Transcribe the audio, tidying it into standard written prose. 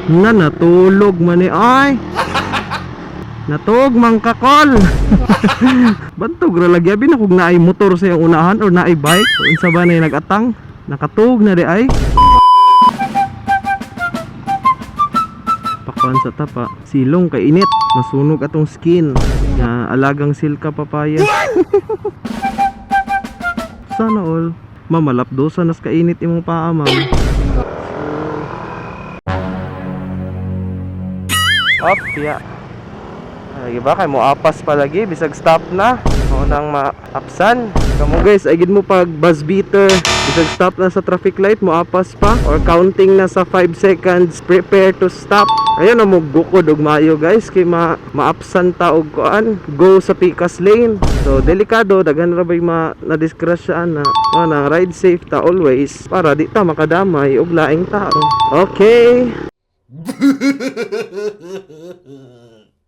Natulog man ni ay. Natug mangkakol. Bantog ra lagi abi na kung naay motor sa iyang unahan or naay bike o unsa ba na nagatang. Nakatug na di ay. Pakuan sa tapa. Silong kay init. Masunog atong skin. Na alagang silka papaya. Sana all. Mamalapdosa nas kainit imong paa ma'am. Up, yeah. Lagi ba kay mo apas palagi bisag stop na o nang maapsan kamo guys ay gid mo pag buzz beater bisag stop na sa traffic light mo apas pa or counting na sa 5 seconds prepare to stop ayan na mo gukod og maayo guys kay maapsan ta og kuan go sa pikas lane so delikado daghan ra bay na-discrasyan na ride safe ta always para di ta makadamay og laing tao okay.